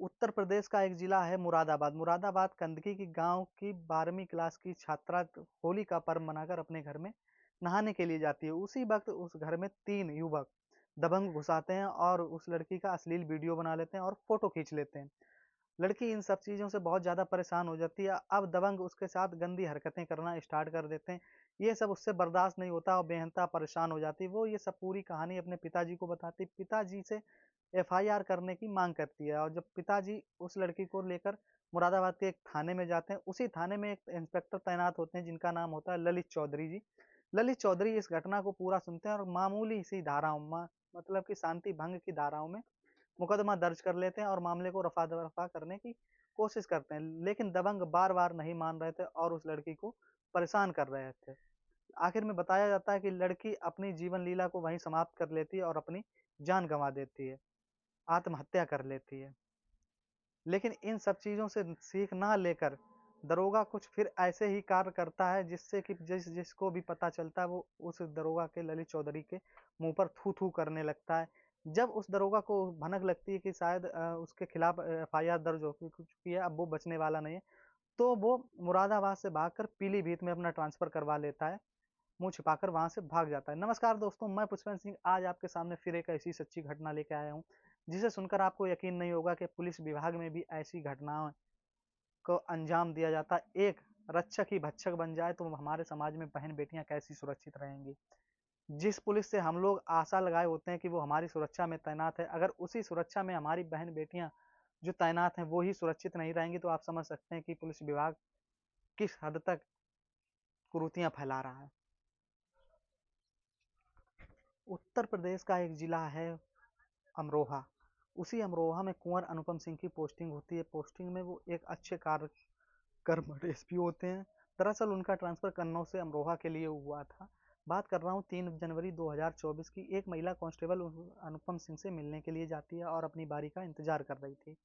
उत्तर प्रदेश का एक जिला है मुरादाबाद। मुरादाबाद कंदकी की गाँव की 12वीं क्लास की छात्रा होली का पर्व मनाकर अपने घर में नहाने के लिए जाती है। उसी वक़्त उस घर में 3 युवक दबंग घुस आते हैं और उस लड़की का अश्लील वीडियो बना लेते हैं और फ़ोटो खींच लेते हैं। लड़की इन सब चीज़ों से बहुत ज़्यादा परेशान हो जाती है। अब दबंग उसके साथ गंदी हरकतें करना स्टार्ट कर देते हैं। ये सब उससे बर्दाश्त नहीं होता और बेइंतहा परेशान हो जाती है। वो ये सब पूरी कहानी अपने पिताजी को बताती। पिताजी से एफआईआर करने की माँग करती है और जब पिताजी उस लड़की को लेकर मुरादाबाद के एक थाने में जाते हैं, उसी थाने में एक इंस्पेक्टर तैनात होते हैं जिनका नाम होता है ललित चौधरी जी। ललित चौधरी इस घटना को पूरा सुनते हैं और मामूली सी धाराओं मतलब कि शांति भंग की धाराओं में मुकदमा दर्ज कर लेते हैं और मामले को रफा-दफा करने की कोशिश करते हैं। लेकिन दबंग बार-बार नहीं मान रहे थे और उस लड़की को परेशान कर रहे थे। आखिर में बताया जाता है कि लड़की अपनी जीवन लीला को वहीं समाप्त कर लेती है और अपनी जान गँवा देती है, आत्महत्या कर लेती है। लेकिन इन सब चीज़ों से सीख ना लेकर दरोगा कुछ फिर ऐसे ही कार्य करता है जिससे कि जिसको भी पता चलता है वो उस दरोगा के ललित चौधरी के मुँह पर थू-थू करने लगता है। जब उस दरोगा को भनक लगती है कि शायद उसके खिलाफ एफआईआर दर्ज हो चुकी है, अब वो बचने वाला नहीं है, तो वो मुरादाबाद से भागकर पीलीभीत में अपना ट्रांसफ़र करवा लेता है। मुँह छिपाकर वहाँ से भाग जाता है। नमस्कार दोस्तों, मैं पुष्पेंद्र सिंह आज आपके सामने फिर एक ऐसी सच्ची घटना लेके आया हूँ, जिसे सुनकर आपको यकीन नहीं होगा कि पुलिस विभाग में भी ऐसी घटनाओं को अंजाम दिया जाता है। एक रक्षक ही भक्षक बन जाए तो हमारे समाज में बहन-बेटियाँ कैसी सुरक्षित रहेंगी। जिस पुलिस से हम लोग आशा लगाए होते हैं कि वो हमारी सुरक्षा में तैनात है, अगर उसी सुरक्षा में हमारी बहन-बेटियाँ जो तैनात हैं, वो ही सुरक्षित नहीं रहेंगी, तो आप समझ सकते हैं कि पुलिस विभाग किस हद तक कुरीतियाँ फैला रहा है। उत्तर प्रदेश का एक जिला है अमरोहा। उसी अमरोहा में कुंवर अनुपम सिंह की पोस्टिंग होती है। पोस्टिंग में वो एक अच्छे कार्य कर्मठ एसपी होते हैं। दरअसल उनका ट्रांसफ़र कन्नौज से अमरोहा के लिए हुआ था। बात कर रहा हूँ 3 जनवरी 2024 की। एक महिला कांस्टेबल अनुपम सिंह से मिलने के लिए जाती है और अपनी बारी का इंतज़ार कर रही थी।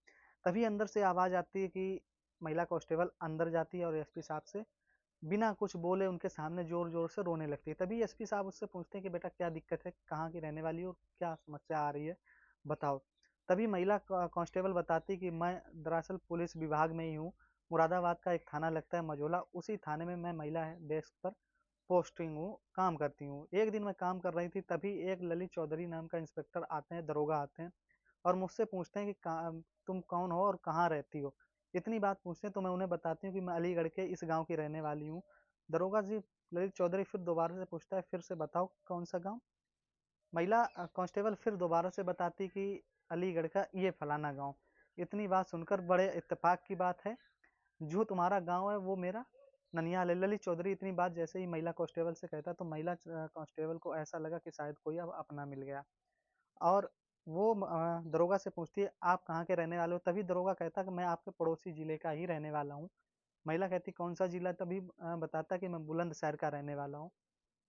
तभी अंदर से आवाज़ आती है कि महिला कांस्टेबल अंदर जाती है और एसपी साहब से बिना कुछ बोले उनके सामने ज़ोर-ज़ोर से रोने लगती है। तभी एसपी साहब उससे पूछते हैं कि बेटा क्या दिक्कत है? कहाँ की रहने वाली हो? क्या समस्या आ रही है? बताओ। तभी महिला कांस्टेबल बताती है कि मैं दरअसल पुलिस विभाग में ही हूँ। मुरादाबाद का एक थाना लगता है मझौला, उसी थाने में मैं महिला डेस्क पर पोस्टिंग हूँ, काम करती हूँ। एक दिन मैं काम कर रही थी तभी एक ललित चौधरी नाम का इंस्पेक्टर आते हैं, दरोगा आते हैं और मुझसे पूछते हैं कि तुम कौन हो और कहाँ रहती हो? इतनी बात पूछते हैं तो मैं उन्हें बताती हूँ कि मैं अलीगढ़ के इस गाँव की रहने वाली हूँ। दरोगा जी ललित चौधरी फिर दोबारा से पूछता है, फिर से बताओ कौन-सा गाँव? महिला कांस्टेबल फिर दोबारा से बताती कि अलीगढ़ का ये फलाना गाँव। इतनी बात सुनकर बड़े इत्तेफ़ाक की बात है, जो तुम्हारा गाँव है वो मेरा ननिहाल है। ललित चौधरी इतनी बात जैसे ही महिला कांस्टेबल से कहता तो महिला कांस्टेबल को ऐसा लगा कि शायद कोई अब अपना मिल गया और वो दरोगा से पूछती है आप कहाँ के रहने वाले हो? तभी दरोगा कहता है कि मैं आपके पड़ोसी ज़िले का ही रहने वाला हूँ। महिला कहती कौन-सा ज़िला? तभी बताता कि मैं बुलंदशहर का रहने वाला हूँ।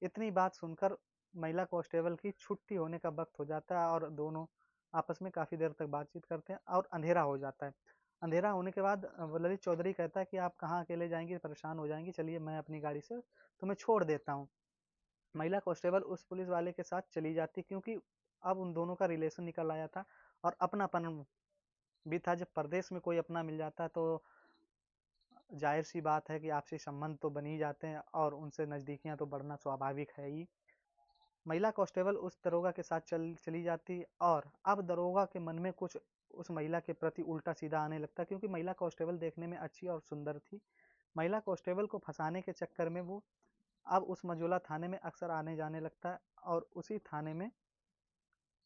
इतनी बात सुनकर महिला कांस्टेबल की छुट्टी होने का वक़्त हो जाता है और दोनों आपस में काफ़ी देर तक बातचीत करते हैं और अंधेरा हो जाता है। अंधेरा होने के बाद वो ललित चौधरी कहता है कि आप कहाँ अकेले जाएँगी? परेशान हो जाएँगी, चलिए मैं अपनी गाड़ी से तुम्हें छोड़ देता हूँ। महिला कांस्टेबल उस पुलिस वाले के साथ चली जाती क्योंकि अब उन दोनों का रिलेशन निकल आया था और अपनापन भी था। जब परदेश में कोई अपना मिल जाता है तो ज़ाहिर-सी बात है कि आपसी संबंध तो बन ही जाते हैं और उनसे नज़दीकियाँ तो बढ़ना स्वाभाविक है ही। महिला कांस्टेबल उस दरोगा के साथ चली जाती और अब दरोगा के मन में कुछ उस महिला के प्रति उल्टा-सीधा आने लगता है क्योंकि महिला कांस्टेबल देखने में अच्छी और सुंदर थी। महिला कांस्टेबल को फँसाने के चक्कर में वो अब उस मझौला थाने में अक्सर आने-जाने लगता है और उसी थाने में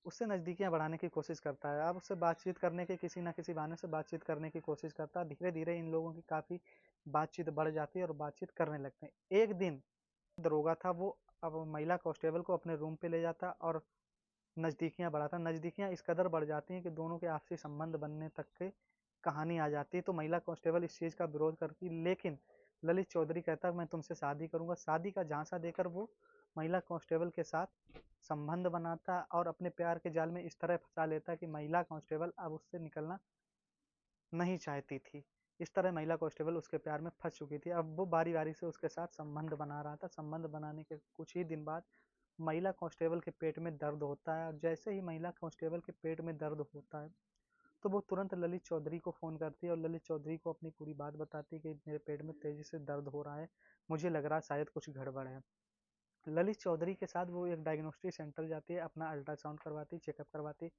उससे नज़दीकियाँ बढ़ाने की कोशिश करता है। अब उससे बातचीत करने के किसी न किसी बहाने से बातचीत करने की कोशिश करता है। धीरे-धीरे इन लोगों की काफ़ी बातचीत बढ़ जाती है और बातचीत करने लगते हैं। एक दिन दरोगा था वो अब महिला कांस्टेबल को अपने रूम पे ले जाता और नज़दीकियाँ बढ़ाता। नज़दीकियाँ इस कदर बढ़ जाती हैं कि दोनों के आपसी संबंध बनने तक के कहानी आ जाती है। तो महिला कांस्टेबल इस चीज़ का विरोध करती लेकिन ललित चौधरी कहता है मैं तुमसे शादी करूँगा। शादी का झांसा देकर वो महिला कांस्टेबल के साथ संबंध बनाता और अपने प्यार के जाल में इस तरह फँसा लेता कि महिला कांस्टेबल अब उससे निकलना नहीं चाहती थी। इस तरह महिला कांस्टेबल उसके प्यार में फँस चुकी थी। अब वो बारी-बारी से उसके साथ संबंध बना रहा था। संबंध बनाने के कुछ ही दिन बाद महिला कांस्टेबल के पेट में दर्द होता है और जैसे ही महिला कांस्टेबल के पेट में दर्द होता है, तो वो तुरंत ललित चौधरी को फ़ोन करती है और ललित चौधरी को अपनी पूरी बात बताती है कि मेरे पेट में तेज़ी से दर्द हो रहा है, मुझे लग रहा है शायद कुछ गड़बड़ है। ललित चौधरी के साथ वो एक डायग्नोस्टिक सेंटर जाती है, अपना अल्ट्रासाउंड करवाती, चेकअप करवाती,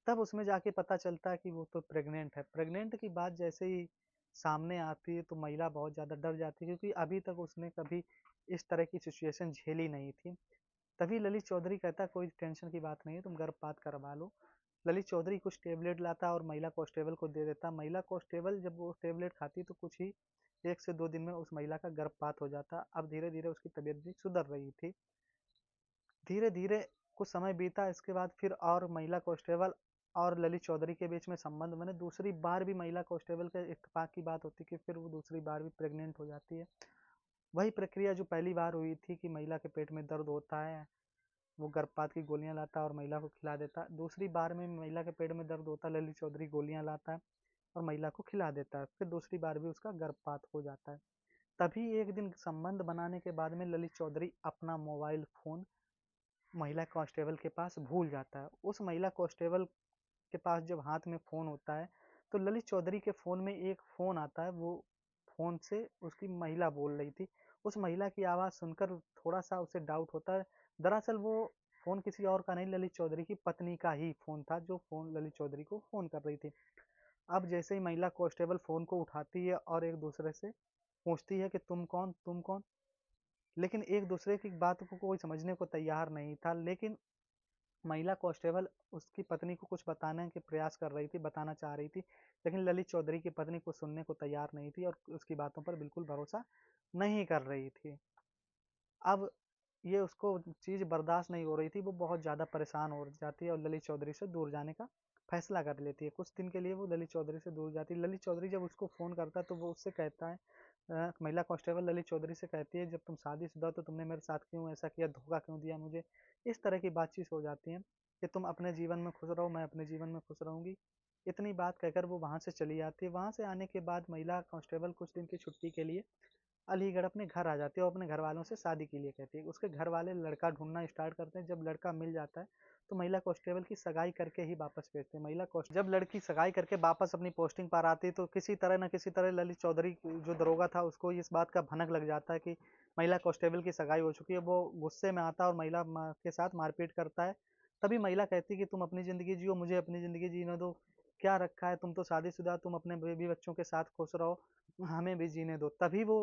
तब उसमें जाके पता चलता है कि वो तो प्रेग्नेंट है। प्रेग्नेंट की बात जैसे ही सामने आती है तो महिला बहुत ज़्यादा डर जाती है, क्योंकि अभी तक उसने कभी इस तरह की सिचुएशन झेली नहीं थी। तभी ललित चौधरी कहता है कोई टेंशन की बात नहीं है, तुम गर्भपात करवा लो। ललित चौधरी कुछ टेबलेट लाता और महिला कांस्टेबल को दे देता। महिला कांस्टेबल जब वो टेबलेट खाती तो कुछ ही 1 से 2 दिन में उस महिला का गर्भपात हो जाता। अब धीरे-धीरे उसकी तबीयत भी सुधर रही थी। धीरे-धीरे कुछ समय बीता, इसके बाद फिर और महिला कांस्टेबल और ललित चौधरी के बीच में संबंध बने। दूसरी बार भी महिला कांस्टेबल के इत्तेफाक की बात होती कि फिर वो दूसरी बार भी प्रेग्नेंट हो जाती है। वही प्रक्रिया जो पहली बार हुई थी कि महिला के पेट में दर्द होता है, वो गर्भपात की गोलियां लाता है और महिला को खिला देता है। दूसरी बार में महिला के पेट में दर्द होता है, ललित चौधरी गोलियां लाता है और महिला को खिला देता है। फिर दूसरी बार भी उसका गर्भपात हो जाता है। तभी एक दिन संबंध बनाने के बाद में ललित चौधरी अपना मोबाइल फ़ोन महिला कांस्टेबल के पास भूल जाता है। उस महिला कांस्टेबल के पास जब हाथ में फ़ोन होता है, तो ललित चौधरी के फ़ोन में एक फ़ोन आता है, वो फ़ोन से उसकी महिला बोल रही थी। उस महिला की आवाज़ सुनकर थोड़ा-सा उसे डाउट होता है। दरअसल वो फ़ोन किसी और का नहीं, ललित चौधरी की पत्नी का ही फ़ोन था, जो फ़ोन ललित चौधरी को फ़ोन कर रही थी। अब जैसे ही महिला कांस्टेबल फ़ोन को उठाती है और एक-दूसरे से पूछती है कि तुम कौन? तुम कौन? लेकिन एक-दूसरे की बात को कोई समझने को तैयार नहीं था। लेकिन महिला कांस्टेबल उसकी पत्नी को कुछ बताने के प्रयास कर रही थी, बताना चाह रही थी, लेकिन ललित चौधरी की पत्नी कुछ सुनने को तैयार नहीं थी और उसकी बातों पर बिल्कुल भरोसा नहीं कर रही थी। अब ये उसको चीज़ बर्दाश्त नहीं हो रही थी, वो बहुत ज़्यादा परेशान हो जाती है और ललित चौधरी से दूर जाने का फैसला कर लेती है। कुछ दिन के लिए वो ललित चौधरी से दूर जाती है। ललित चौधरी जब उसको फ़ोन करता है तो वो उससे कहता है, महिला कांस्टेबल ललित चौधरी से कहती है, जब तुम शादीशुदा हो तो तुमने मेरे साथ क्यों ऐसा किया, धोखा क्यों दिया मुझे? इस तरह की बातचीत हो जाती है कि तुम अपने जीवन में खुश रहो, मैं अपने जीवन में खुश रहूँगी। इतनी बात कहकर वो वहाँ से चली जाती है। वहाँ से आने के बाद महिला कांस्टेबल कुछ दिन की छुट्टी के लिए अलीगढ़ अपने घर आ जाती है और अपने घर वालों से शादी के लिए कहती है। उसके घर वाले लड़का ढूंढना स्टार्ट करते हैं। जब लड़का मिल जाता है तो महिला कांस्टेबल की सगाई करके ही वापस भेजते हैं। जब लड़की सगाई करके वापस अपनी पोस्टिंग पर आती है तो किसी तरह न किसी तरह ललित चौधरी जो दरोगा था उसको इस बात का भनक लग जाता है कि महिला कांस्टेबल की सगाई हो चुकी है। वो गुस्से में आता है और महिला के साथ मारपीट करता है। तभी महिला कहती है कि तुम अपनी ज़िंदगी जियो, मुझे अपनी ज़िंदगी जीने दो। क्या रखा है, तुम तो शादीशुदा, तुम अपने बेबी बच्चों के साथ खुश रहो, हमें भी जीने दो। तभी वो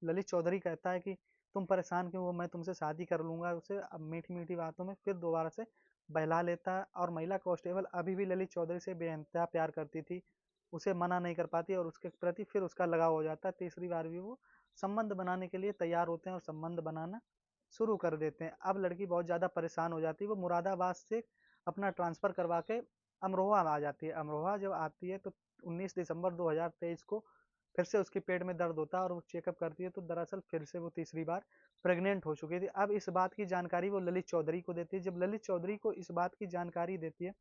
ललित चौधरी कहता है कि तुम परेशान क्यों हो, मैं तुमसे शादी कर लूंगा। उसे अब मीठी मीठी बातों में फिर दोबारा से बहला लेता है और महिला कांस्टेबल अभी भी ललित चौधरी से बेइंतहा प्यार करती थी, उसे मना नहीं कर पाती और उसके प्रति फिर उसका लगाव हो जाता है। तीसरी बार भी वो संबंध बनाने के लिए तैयार होते हैं और संबंध बनाना शुरू कर देते हैं। अब लड़की बहुत ज़्यादा परेशान हो जाती है, वो मुरादाबाद से अपना ट्रांसफ़र करवा के अमरोहा आ जाती है। अमरोहा जब आती है तो 19 दिसंबर 2023 को फिर से उसके पेट में दर्द होता है और वो चेकअप करती है तो दरअसल फिर से वो तीसरी बार प्रेग्नेंट हो चुकी थी। अब इस बात की जानकारी वो ललित चौधरी को देती है। जब ललित चौधरी को इस बात की जानकारी देती है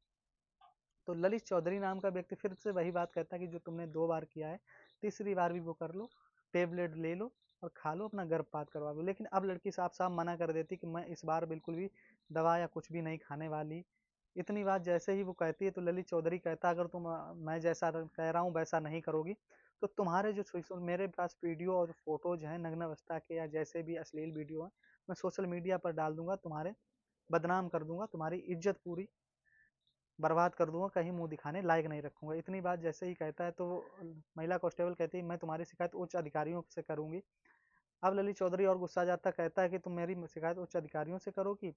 तो ललित चौधरी नाम का व्यक्ति फिर से वही बात कहता है कि जो तुमने 2 बार किया है, तीसरी बार भी वो कर लो, टेबलेट ले लो और खा लो, अपना गर्भपात करवा लो। लेकिन अब लड़की साफ-साफ मना कर देती कि मैं इस बार बिल्कुल भी दवा या कुछ भी नहीं खाने वाली। इतनी बात जैसे ही वो कहती है तो ललित चौधरी कहता है, अगर तुम मैं जैसा कह रहा हूँ वैसा नहीं करोगी तो तुम्हारे जो मेरे पास वीडियो और फोटोज हैं नग्न अवस्था के या जैसे भी अश्लील वीडियो हैं, मैं सोशल मीडिया पर डाल दूंगा, तुम्हारे बदनाम कर दूंगा, तुम्हारी इज्जत पूरी बर्बाद कर दूंगा, कहीं मुंह दिखाने लायक नहीं रखूंगा। इतनी बात जैसे ही कहता है तो महिला कांस्टेबल कहती है मैं तुम्हारी शिकायत उच्च अधिकारियों से करूंगी। अब ललित चौधरी और गुस्सा जाता, कहता है कि तुम मेरी शिकायत उच्च अधिकारियों से करोगी।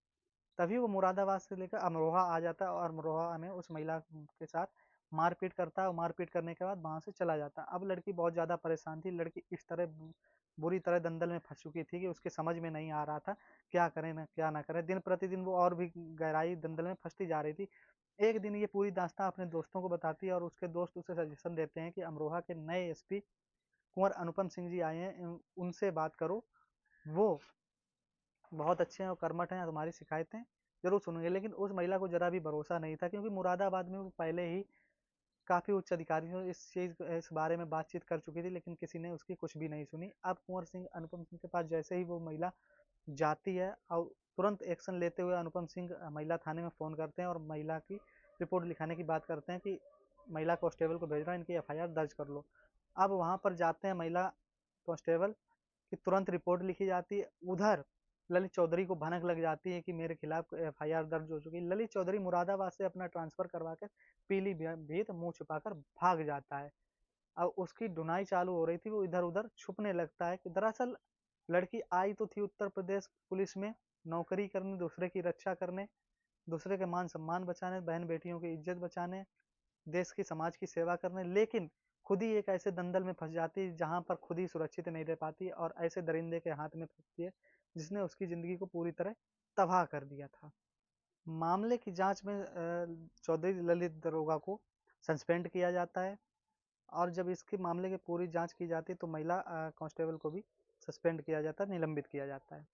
तभी वो मुरादाबाद से लेकर अमरोहा आ जाता है और अमरोहा में उस महिला के साथ मारपीट करता है और मारपीट करने के बाद वहां से चला जाता है। अब लड़की बहुत ज़्यादा परेशान थी। लड़की इस तरह बुरी तरह दंदल में फंस चुकी थी कि उसके समझ में नहीं आ रहा था क्या करें ना क्या ना करें। दिन प्रतिदिन वो और भी गहराई दंदल में फंसती जा रही थी। एक दिन ये पूरी दास्तां अपने दोस्तों को बताती है और उसके दोस्त उसे सजेशन देते हैं कि अमरोहा के नए एसपी कुंवर अनुपम सिंह जी आए हैं, उनसे बात करो, वो बहुत अच्छे हैं और कर्मठ हैं, तुम्हारी शिकायतें जरूर सुनेंगे। लेकिन उस महिला को जरा भी भरोसा नहीं था, क्योंकि मुरादाबाद में वो पहले ही काफी उच्च अधिकारियों इस बारे में बातचीत कर चुकी थी, लेकिन किसी ने उसकी कुछ भी नहीं सुनी। अब कुंवर सिंह अनुपम सिंह के पास जैसे ही वो महिला जाती है और तुरंत एक्शन लेते हुए अनुपम सिंह महिला थाने में फ़ोन करते हैं और महिला की रिपोर्ट लिखाने की बात करते हैं कि महिला कांस्टेबल को भेज रहा हूँ, इनकी एफआईआर दर्ज कर लो। अब वहाँ पर जाते हैं महिला कांस्टेबल की, तुरंत रिपोर्ट लिखी जाती है। उधर ललित चौधरी को भनक लग जाती है कि मेरे खिलाफ एफआईआर दर्ज हो चुकी है। ललित चौधरी मुरादाबाद से अपना ट्रांसफर करवा कर पीलीभीत मुंह छुपाकर भाग जाता है। अब उसकी ढुनाई चालू हो रही थी, वो इधर उधर छुपने लगता है कि दरअसल लड़की आई तो थी उत्तर प्रदेश पुलिस में नौकरी करने, दूसरे की रक्षा करने, दूसरे के मान सम्मान बचाने, बहन बेटियों की इज्जत बचाने, देश की समाज की सेवा करने, लेकिन खुद ही एक ऐसे दंदल में फंस जाती है जहां पर खुद ही सुरक्षित नहीं रह पाती और ऐसे दरिंदे के हाथ में फंसती है जिसने उसकी जिंदगी को पूरी तरह तबाह कर दिया था। मामले की जांच में चौधरी ललित दरोगा को सस्पेंड किया जाता है, और जब इसके मामले की पूरी जांच की जाती है तो महिला कांस्टेबल को भी सस्पेंड किया जाता है, निलंबित किया जाता है।